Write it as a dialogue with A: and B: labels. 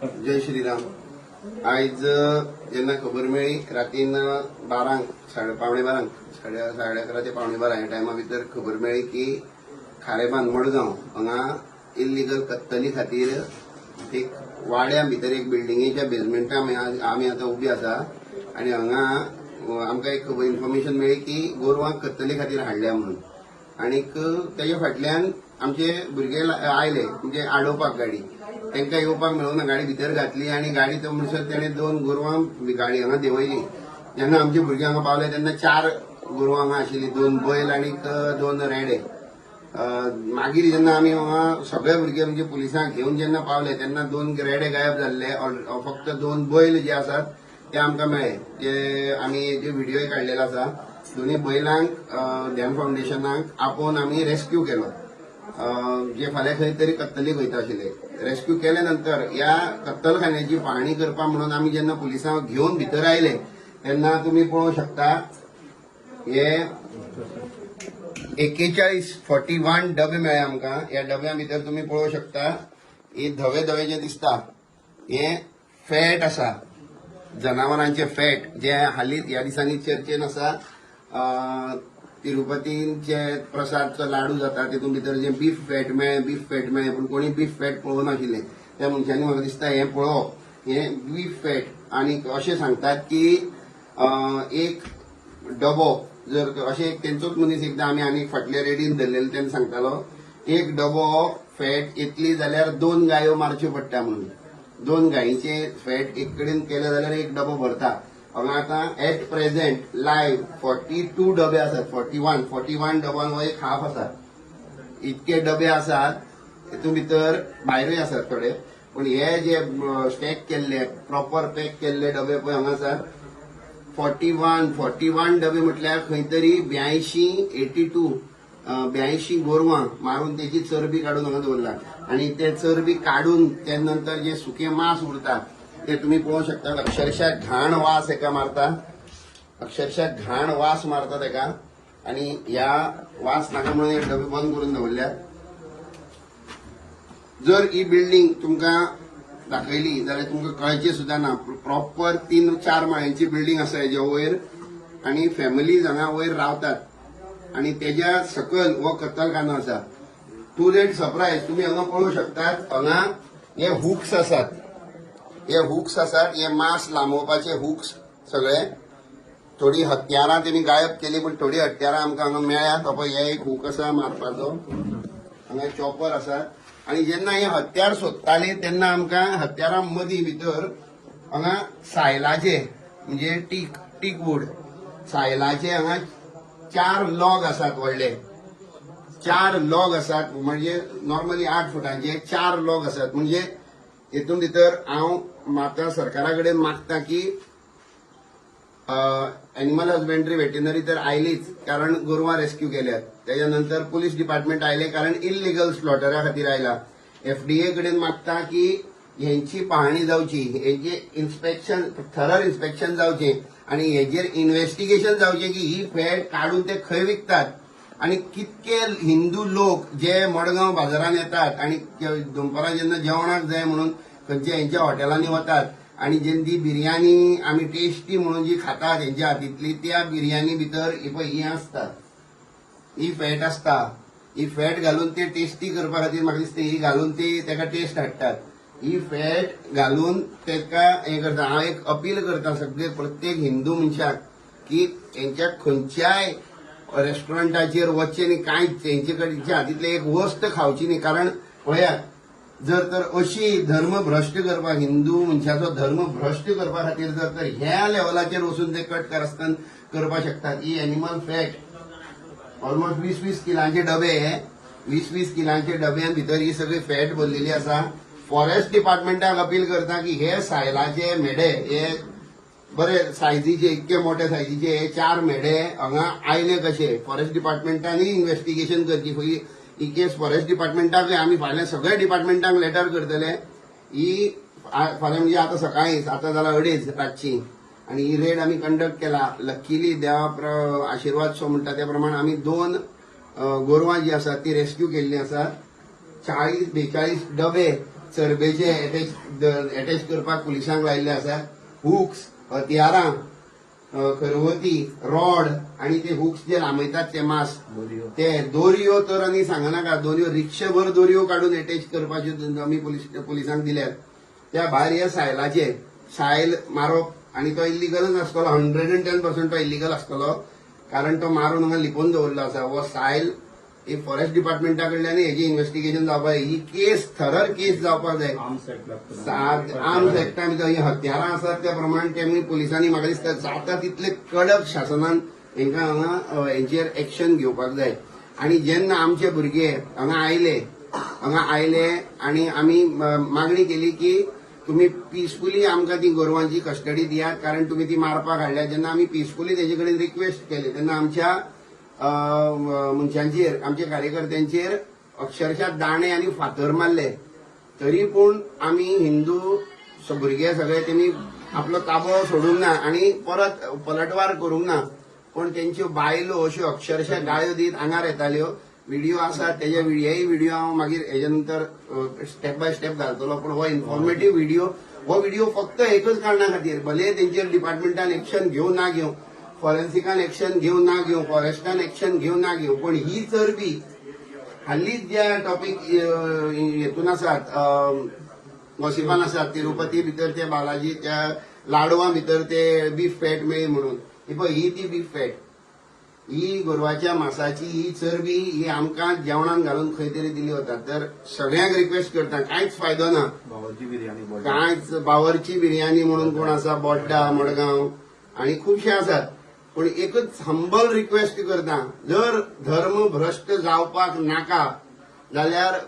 A: जय श्रीराम. आयज जेन्ना खबर मेळ्ळी रातीन 12 पावणे 12 साडे 11 ते पावणे 12 ह्या टायमा भितर खबर मेळ्ळी की खारेबांद मडगांव हांगा इल्लीगल कत्तली खातीर एक वाड्या भितर एक बिल्डिंगेच्या बेजमेंटान आमी आतां उबी आसा आनी हांगा आमकां एक इन्फॉर्मेशन मेळ्ळी की गोरवांक कत्तले खातीर हाडल्या म्हणून. आनीक तेजे फाटल्यान आमचे भुरगे आयले म्हणजे आडोवपाक गाडी. तांकां येवपाक मेळूना, गाडी भितर घातली आनी गाडी तो म्हणसर तेणे 2 गोरवां गाडी हांगा देंवयली. जेन्ना आमचे भुरगे हांगा पावले तेन्ना 4 गोरवां हांगा आशिल्लीं, 2 बैल आनीक 2 रेडे. मागीर जेन्ना आमी हांगा सगळे भुरगे म्हणजे पुलिसांक घेवन जेन्ना पावले तेन्ना 2 रेडे गायब जाल्ले. फक्त 2 बैल जे आसात ते आमकां मेळ्ळे, जे आमी जे व्हिडिओय काडलेलो आसा. दोन्ही बैलांक ध्यान फाउंडेशनाक आपोवन आमी रेस्क्यू केलो, जे फाल्यां खंय तरी कत्तलीक वयता आशिल्ले. रेस्क्यू केले नंतर ह्या कत्तलखान्याची पाहणी करपा म्हणून आमी जेन्ना पुलिसांक घेवन भितर आयले तेन्ना तुमी पळोवंक शकता हे 41 डबे मेळ्ळे आमकां. ह्या डब्या भितर तुमी पळोवंक शकता हे धवे धवे जे दिसता हे फॅट आसा, जनावरांचे फॅट, जे हालींच ह्या दिसांनी चर्चेन आसा. तिरुपतीचे प्रसादचो लाडू जाता तितून भितर जे बीफ फॅट मेळ्ळे पूण कोणी बीफ फॅट पळोवंक नाशिल्ले. त्या मनशांनी म्हाका दिसता हें पळोवप हें बीफ फॅट. आनी अशें सांगतात की एक डबो जर अशें तेंचोच मनीस एकदां आमी आनी फाटल्या रेडीन धरलेलो तेन्ना सांगतालो एक डबो फॅट येतली जाल्यार 2 गायो मारच्यो पडटा म्हणून. 2 गायीचे फॅट एक कडेन केले जाल्यार एक डबो भरता. हांगा आतां एट प्रेझेंट लायव्ह 42 डबे आसात. 41 डबान हो एक हाफ आसा. इतके डबे आसात, हितून भितर भायरूय आसात थोडे, पूण हे जे स्टॅक केल्ले प्रॉपर पॅक केल्ले डबे पळय हांगा आसात 41 डबे म्हटल्यार खंय तरी 82 गोरवां मारून तेची चरबी काडून हांगा दवरला. आनी ते चरबी काडून ते नंतर जे सुकें मांस उरता ते तुम्ही पळोवंक शकता. अक्षरशः घाण वास एका मारता, अक्षरशः घाण वास मारता तेका. आनी ह्या वास नाका म्हणून एक डबे बंद करून दवरल्यात. जर ही बिल्डिंग तुमकां दाखयली जाल्यार तुमकां कळचे सुद्धा ना. प्रॉपर 3-4 माळ्यांची बिल्डिंग आसा हेजे वयर आनी फॅमिलीज हांगा वयर रावतात. आनी तेज्या सकयल हो कत्तलखानो आसा. टू लेट सरप्रायज तुम्ही हांगा पळोवंक शकतात. हांगा हे हुक्स आसात, हे मांस लांबोवपाचे हुक्स सगळे. थोडी हत्यारां तेणी गायब केली पूण थोडी हत्यारां आमकां हांगा मेळ्ळ्यात. पळय हे एक हुक आसा मारपाचो, हांगा चॉपर आसा. आनी जेन्ना हे हत्यार सोदताले तेन्ना आमकां हत्यारां मदीं भितर हांगा सायलाचे म्हणजे टीक वूड सायलाचे हांगा 4 लॉग आसात. व्हडले 4 लॉग आसात, म्हणजे नॉर्मली 8 फुटांचे 4 लॉग आसात. म्हणजे हितून भितर हांव माता सरकारा कडेन मागता की एनिमल हजबेंड्री वेटनरी तर आयलीच कारण गोरवां रेस्क्यू केल्यात. त्याच्या नंतर पुलीस डिपार्टमेंट आयले कारण इल्लिगल स्लॉटरा खातीर आयला. FDA कडेन मागता की हेंची पाहणी जावची, हेजे इन्स्पेक्शन थरर इन्स्पेक्शन जावचें आनी हेजेर इन्व्हेस्टिगेशन जावचें की ही फॅट काडून ते खंय विकतात आनी कितके हिंदू लोक जे मडगांव बाजारात येतात आनी दनपारां जेन्ना जेवणाक जाय म्हणून खंयच्या हेंच्या हॉटेलांनी वतात आनी जेन्ना बिर्याणी आमी टेस्टी म्हणून जी खातात हेंच्या हातींतली त्या बिर्याणी भितर ही आसता, ही फॅट आसता. ही फॅट घालून ते टेस्टी करपा खातीर म्हाका दिसता ही घालून ती तेका टेस्ट हाडटात. ही फॅट घालून तेका हें करता. हांव एक अपील करता सगळे प्रत्येक हिंदू मनशाक की हेंच्या खंयच्याय रेस्टॉरंटाचेर वचचें न्ही, कांयच हेंचे कडच्या हातींतले एक वस्त खावची न्ही. कारण पळयात जर तर अशी धर्म भ्रश्ट करपाक हिंदू मनशाचो धर्म भ्रश्ट करपा खातीर जर तर ह्या लेवलाचेर वचून ते कट कारस्थान करपाक शकतात. ही एनिमल फॅट ऑलमोस्ट 20-20 किलांचे डबे, 20-20 किलांचे डब्यान भितर ही सगळी फॅट भरलेली आसा. फॉरेस्ट डिपार्टमेंटाक अपील करता की हे सायलाचे मेढे हे बरे सायझीचे इतके मोठे सायझीचे हे 4 मेढे हांगा आयले कशे. फॉरेस्ट डिपार्टमेंटांनी इन्व्हेस्टिगेशन करची. ही केस फॉरेस्ट डिपार्टमेंटाक आमी फाल्यां सगळ्या डिपार्टमेंटांक लेटर करतले. ही फाल्यां म्हणजे आतां सकाळीं आतां जाल्यार 2:30 रातची आनी ही रेड आमी कंडक्ट केला. लकीली देवा आशिर्वाद सो म्हणटा त्या प्रमाणे आमी 2 गोरवां जी आसात ती रेस्क्यू केल्ली आसात. 40-42 डबे चरबेचे अटॅच करपाक पुलिसांक लायिल्ले आसा. हुक्स, हथियारां, खरवती, रॉड आणि ते हुक्स जे लांबयतात ते मास, ते दोरयो तर आनी सांगनाका, दोरयो रिक्षाभर दोरयो काडून अटॅच करपाच्यो आमी पुलिसांक दिल्यात. त्या भायर हे सायलाचे सायल मारप आनी तो इल्लिगलच आसतलो. 110% तो इल्लिगल आसतलो, कारण तो मारून हांगा लिपोवन दवरलो आसा. हो सायल ही फॉरेस्ट डिपार्टमेंटा कडल्यान हेजी इन्व्हेस्टिगेशन जावपाक जाय. ही केस थरर केस जावपाक जाय. आर्म्स एक्टा भितर ही हत्यारां आसात त्या प्रमाण तेमी पुलिसांनी म्हाका दिसता जाता तितले कडक शासनान हेंकां हांगा हेंचेर एक्शन घेवपाक जाय. आनी जेन्ना आमचे भुरगे हांगा आयले आनी आमी मागणी केली की तुम्ही पीसफुली आमकां ती गोरवांची कस्टडी दियात, कारण तुम्ही ती मारपाक हाडल्या. जेन्ना आमी पीसफुली तेजे कडेन रिक्वेस्ट केली तेन्ना आमच्या मनशांचेर, आमच्या कार्यकर्त्यांचेर अक्षरशः दाणे आनी फातर मारले. तरी पूण आमी हिंदू भुरगे सगळे तेमी आपलो ताबो सोडूंक ना आनी परत पलटवार करूंक ना. पण तेंच्यो बायलो अश्यो अक्षरशः गाळ्यो दीत आंगार येताल्यो. व्हिडिओ आसात, तेजे हेय व्हिडिओ हांव मागीर हेजे नंतर स्टेप बाय स्टेप घालतलो. पण हो इन्फॉर्मेटिव्ह व्हिडिओ फक्त एकच कारणां खातीर, भले तेंचेर डिपार्टमेंटान एक्शन घेवं ना घेवं, फॉरेन्सिकान एक्शन घेवं ना घेवं, फॉरेस्टान एक्शन घेवं ना घेवं, पण ही चरबी हालींच ज्या टॉपिक हेतून आसात, गॉसिपान आसात, तिरुपती भितर ते बालाजी त्या लाडवा भितर ते बीफ फॅट मेळ्ळी म्हणून, ही ती बीफ फॅट, ही गोरवाच्या मांसाची ही चरबी ही आमकां जेवणान घालून खंय तरी दिली वता. तर सगळ्यांक रिक्वेस्ट करता, कांयच फायदो ना. कांयच बावरची बिर्याणी म्हणून कोण आसा, बोड्डा, मडगांव आनी खुबशे आसात. पण एकच हंबल रिक्वेस्ट करता, जर धर्म भ्रश्ट जावपाक नाका जाल्यार